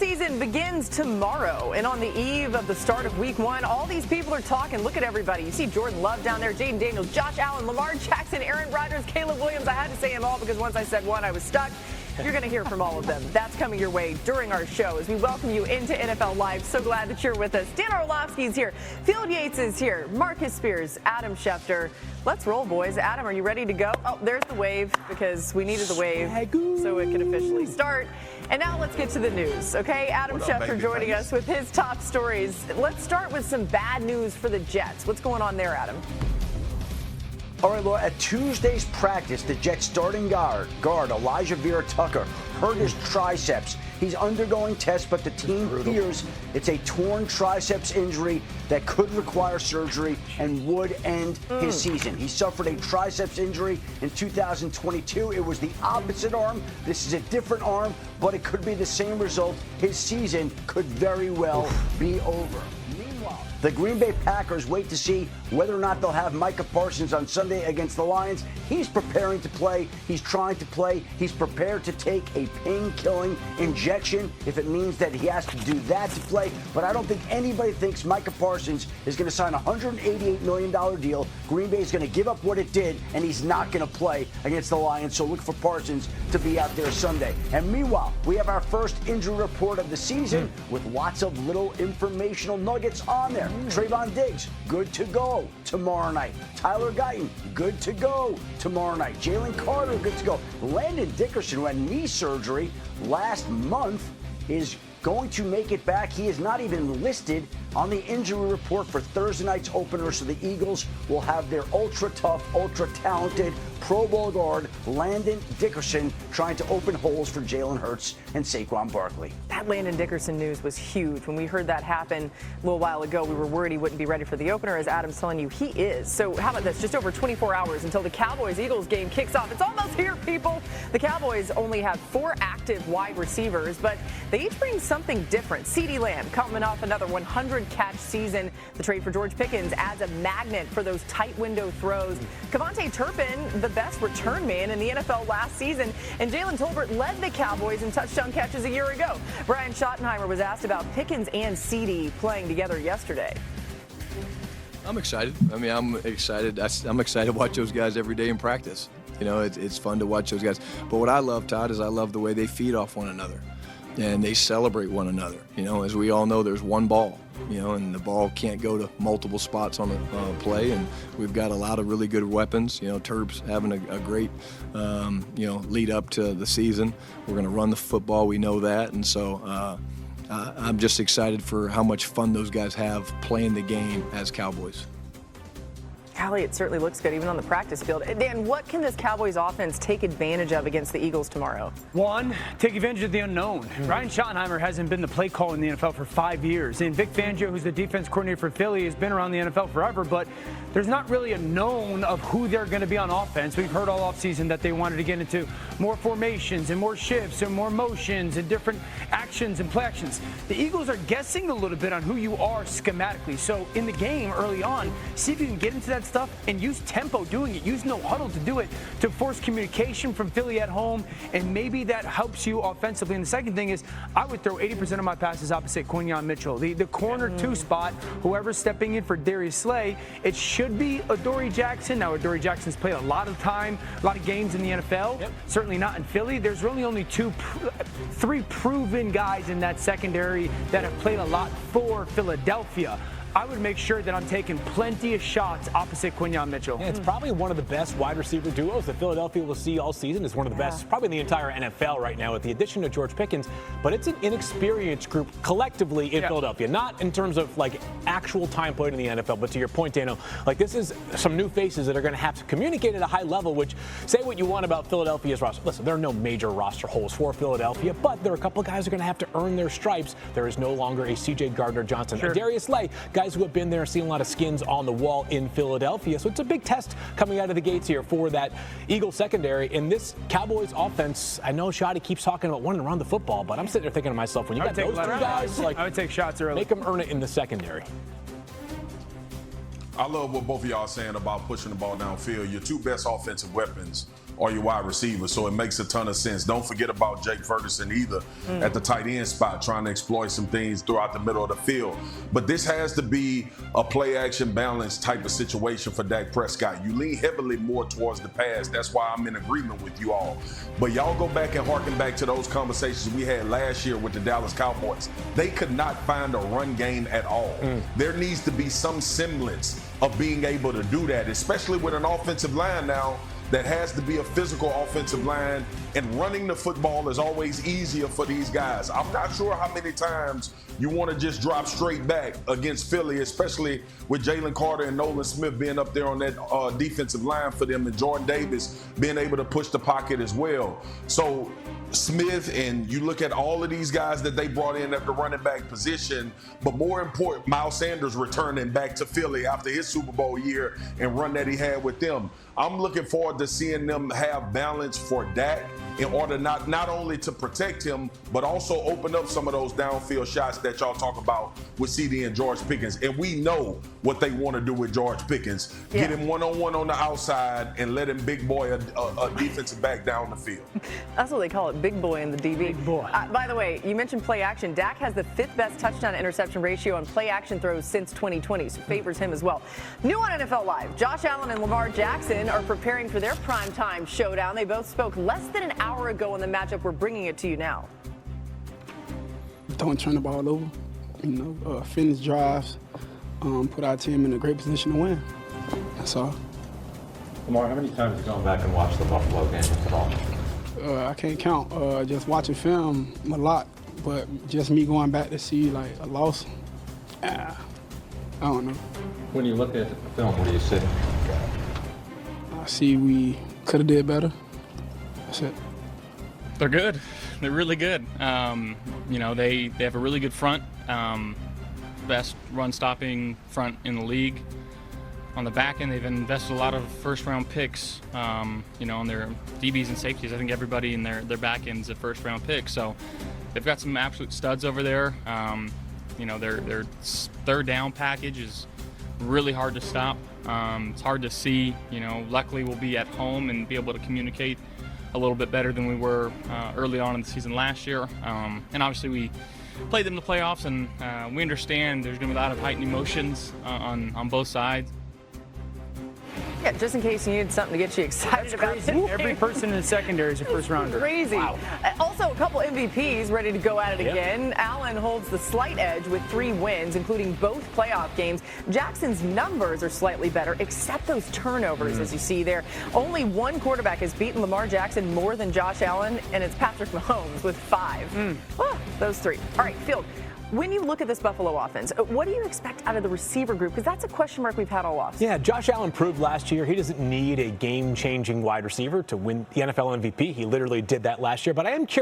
season begins tomorrow, and on the eve of the start of week 1, all these people are talking. Look at everybody. You see Jordan Love down there, Jayden Daniels, Josh Allen, Lamar Jackson, Aaron Rodgers, Caleb Williams. I had to say them all because once I said one, I was stuck. You're going to hear from all of them. That's coming your way during our show as we welcome you into NFL Live. So glad that you're with us. Dan Orlovsky's here. Field Yates is here. Marcus Spears, Adam Schefter. Let's roll, boys. Adam, are you ready to go? Oh, there's the wave because we needed the wave so it could officially start. And now let's get to the news, okay? Adam Schefter joining us with his top stories. Let's start with some bad news for the Jets. What's going on there, Adam? All right, Laura, at Tuesday's practice, the Jets starting guard Elijah Vera Tucker hurt his triceps. He's undergoing tests, but the team fears it's a torn triceps injury that could require surgery and would end his season. He suffered a triceps injury in 2022. It was the opposite arm. This is a different arm, but it could be the same result. His season could very well be over. Meanwhile, the Green Bay Packers wait to see whether or not they'll have Micah Parsons on Sunday against the Lions. He's preparing to play. He's trying to play. He's prepared to take a pain-killing injection if it means that he has to do that to play. But I don't think anybody thinks Micah Parsons is going to sign a $188 million deal. Green Bay is going to give up what it did, and he's not going to play against the Lions. So look for Parsons to be out there Sunday. And meanwhile, we have our first injury report of the season with lots of little informational nuggets on there. Trayvon Diggs, good to go tomorrow night. Tyler Guyton, good to go tomorrow night. Jalen Carter, good to go. Landon Dickerson, who had knee surgery last month, is going to make it back. He is not even listed on the injury report for Thursday night's opener, so the Eagles will have their ultra-tough, ultra-talented Pro Bowl guard Landon Dickerson trying to open holes for Jalen Hurts and Saquon Barkley. That Landon Dickerson news was huge. When we heard that happen a little while ago, we were worried he wouldn't be ready for the opener. As Adam's telling you, he is. So how about this? Just over 24 hours until the Cowboys-Eagles game kicks off. It's almost here, people. The Cowboys only have 4 active wide receivers, but they each bring something different. CeeDee Lamb coming off another 100-catch season. The trade for George Pickens adds a magnet for those tight window throws. Kevontae Turpin, the best return man in the NFL last season, and Jalen Tolbert led the Cowboys in touchdown catches a year ago. Brian Schottenheimer was asked about Pickens and CeeDee playing together yesterday. I'm excited. I'm excited. I'm excited to watch those guys every day in practice. You know, it's fun to watch those guys. But what I love, Todd, is I love the way they feed off one another and they celebrate one another. You know, as we all know, there's one ball, you know, and the ball can't go to multiple spots on a play. And we've got a lot of really good weapons. You know, Turb's having a great, you know, lead up to the season. We're going to run the football. We know that. And so I'm just excited for how much fun those guys have playing the game as Cowboys. Callie, it certainly looks good, even on the practice field. Dan, what can this Cowboys offense take advantage of against the Eagles tomorrow? One, take advantage of the unknown. Brian Schottenheimer hasn't been the play caller in the NFL for 5 years. And Vic Fangio, who's the defense coordinator for Philly, has been around the NFL forever, but there's not really a known of who they're going to be on offense. We've heard all offseason that they wanted to get into more formations and more shifts and more motions and different actions and play actions. The Eagles are guessing a little bit on who you are schematically. So in the game early on, see if you can get into that stuff and use tempo doing it. Use no huddle to do it, to force communication from Philly at home, and maybe that helps you offensively. And the second thing is, I would throw 80% of my passes opposite Quinyon Mitchell. The corner 2 spot, whoever's stepping in for Darius Slay, it should be Adoree Jackson. Now, Adoree Jackson's played a lot of time, a lot of games in the NFL. Certainly not in Philly. There's really only 3 proven guys in that secondary that have played a lot for Philadelphia. I would make sure that I'm taking plenty of shots opposite Quinyon Mitchell. Yeah, it's probably one of the best wide receiver duos that Philadelphia will see all season. It's one of the best, probably in the entire NFL right now with the addition of George Pickens. But it's an inexperienced group collectively in Philadelphia, not in terms of like actual time played in the NFL, but to your point, Dano, like this is some new faces that are going to have to communicate at a high level, which say what you want about Philadelphia's roster. Listen, there are no major roster holes for Philadelphia, but there are a couple of guys who are going to have to earn their stripes. There is no longer a C.J. Gardner-Johnson, a Darius Slay, guys who have been there, seen a lot of skins on the wall in Philadelphia. So it's a big test coming out of the gates here for that Eagles secondary. And this Cowboys offense, I know Shotty keeps talking about wanting to run the football, but I'm sitting there thinking to myself, when you got those 2 guys, like, I would take shots early. Make them earn it in the secondary. I love what both of y'all are saying about pushing the ball downfield. Your 2 best offensive weapons are your wide receivers. So it makes a ton of sense. Don't forget about Jake Ferguson either at the tight end spot, trying to exploit some things throughout the middle of the field. But this has to be a play action balance type of situation for Dak Prescott. You lean heavily more towards the pass. That's why I'm in agreement with you all. But y'all go back and harken back to those conversations we had last year with the Dallas Cowboys. They could not find a run game at all. There needs to be some semblance of being able to do that, especially with an offensive line now that has to be a physical offensive line, and running the football is always easier for these guys. I'm not sure how many times you want to just drop straight back against Philly, especially with Jalen Carter and Nolan Smith being up there on that defensive line for them, and Jordan Davis being able to push the pocket as well. So Smith, and you look at all of these guys that they brought in at the running back position, but more important, Miles Sanders returning back to Philly after his Super Bowl year and run that he had with them. I'm looking forward to seeing them have balance for Dak in order not only to protect him, but also open up some of those downfield shots that y'all talk about with CD and George Pickens. And we know what they want to do with George Pickens. Get him one-on-one on the outside and let him big boy a defensive back down the field. That's what they call it, big boy in the DB. Big boy. By the way, you mentioned play action. Dak has the 5th best touchdown interception ratio on play action throws since 2020, so favors him as well. New on NFL Live, Josh Allen and Lamar Jackson are preparing for their primetime showdown. They both spoke less than an hour ago on the matchup. We're bringing it to you now. Don't turn the ball over, finish drives, put our team in a great position to win. That's all. Lamar, how many times have you gone back and watched the Buffalo game at all? I can't count. Just watching film a lot, but just me going back to see like a loss, I don't know. When you look at the film, what do you see? I see we could have did better. That's it. They're good. They're really good. They have a really good front, best run-stopping front in the league. On the back end, they've invested a lot of first-round picks, on their DBs and safeties. I think everybody in their back end is a first-round pick. So they've got some absolute studs over there. Their third down package is really hard to stop. It's hard to see. Luckily we'll be at home and be able to communicate a little bit better than we were early on in the season last year. And obviously we played them in the playoffs, and we understand there's going to be a lot of heightened emotions on both sides. Yeah, just in case you needed something to get you excited about Crazy. Every person in the secondary is a first rounder. Crazy. Wow. Also, a couple MVPs ready to go at it again. Allen holds the slight edge with 3 wins, including both playoff games. Jackson's numbers are slightly better, except those turnovers, as you see there. Only one quarterback has beaten Lamar Jackson more than Josh Allen, and it's Patrick Mahomes with 5. Those 3. All right, Field. When you look at this Buffalo offense, what do you expect out of the receiver group? Because that's a question mark we've had all off. Yeah, Josh Allen proved last year he doesn't need a game-changing wide receiver to win the NFL MVP. He literally did that last year. But I am curious.